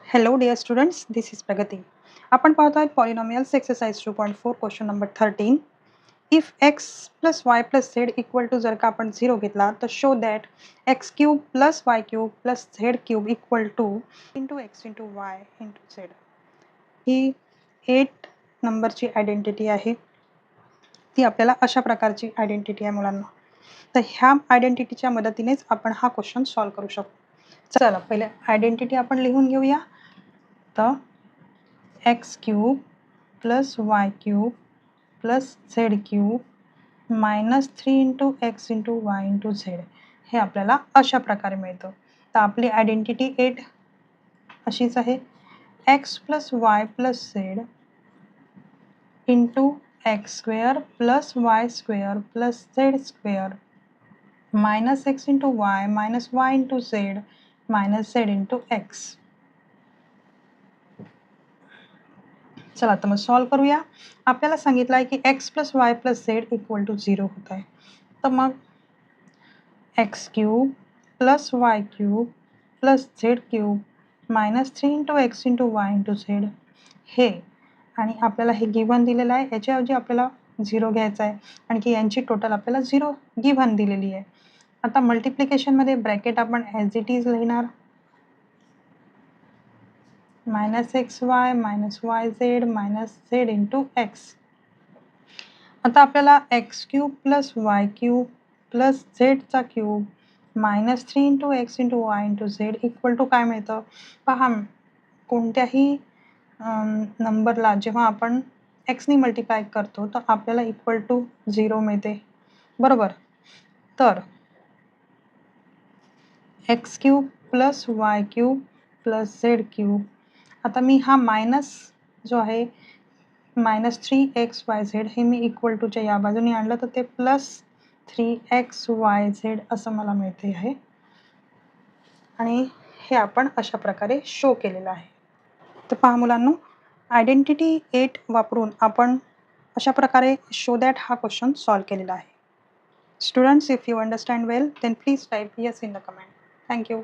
Hello dear students, this is Pragati. आपण पाहत आहोत polynomials exercise 2.4 question number 13. If x plus y plus z equal to जर का आपण 0 घेतला तर show that x cube plus y cube plus z cube equal to into x into y into z. ही 8 नंबरची आयडेंटिटी आहे. ती आपल्याला अशा प्रकारची आयडेंटिटी आहे मुलांना. तर ह्या आयडेंटिटीच्या मदतीनेच आपण हा क्वेश्चन सॉल्व करू शकतो. चला पहिले आयडेंटिटी आपण लिहून घेऊया. तर x cube plus y cube plus z cube minus 3 into x into y into z हे आपल्याला अशा प्रकारे मिळतं. तर आपली आयडेंटिटी 8 अशीच आहे. X plus y plus z into x square plus y square plus z square minus x into y minus y into z minus z into x. चला तर मग सॉल्व करूया. आपल्याला सांगितलं आहे की x plus y plus z equal to 0 होत आहे. तर मग x cube plus y cube plus z cube minus 3 into x into y into z हे आणि आपल्याला हे गिव्हन दिलेलं आहे. याच्याऐवजी आपल्याला 0 घ्यायचं आहे आणखी यांची टोटल आपल्याला 0 गिव्हन दिलेली आहे. आता मल्टिप्लिकेशनमध्ये ब्रॅकेट आपण ॲज इट इज लिहिणार. Minus x y minus y z minus z into x. आता आपल्याला x cube plus y cube plus झेडचा cube minus 3 into x into y into z equal to काय मिळतं. पहा, कोणत्याही नंबरला जेव्हा आपण एक्सनी मल्टिप्लाय करतो तर आपल्याला इक्वल टू 0 मिळते, बरोबर. तर x cube plus y cube plus z cube. आता मी हा मायनस जो आहे मायनस 3xyz हे मी इक्वल टूच्या या बाजूने आणलं तर ते प्लस 3xyz असं मला मिळते आहे आणि हे आपण अशा प्रकारे शो केलेलं आहे. तर पहा मुलांनो, आयडेंटिटी 8 वापरून आपण अशा प्रकारे शो दॅट हा क्वेश्चन सॉल्व केलेला आहे. Students, if you understand well then please type yes in the comment. Thank you.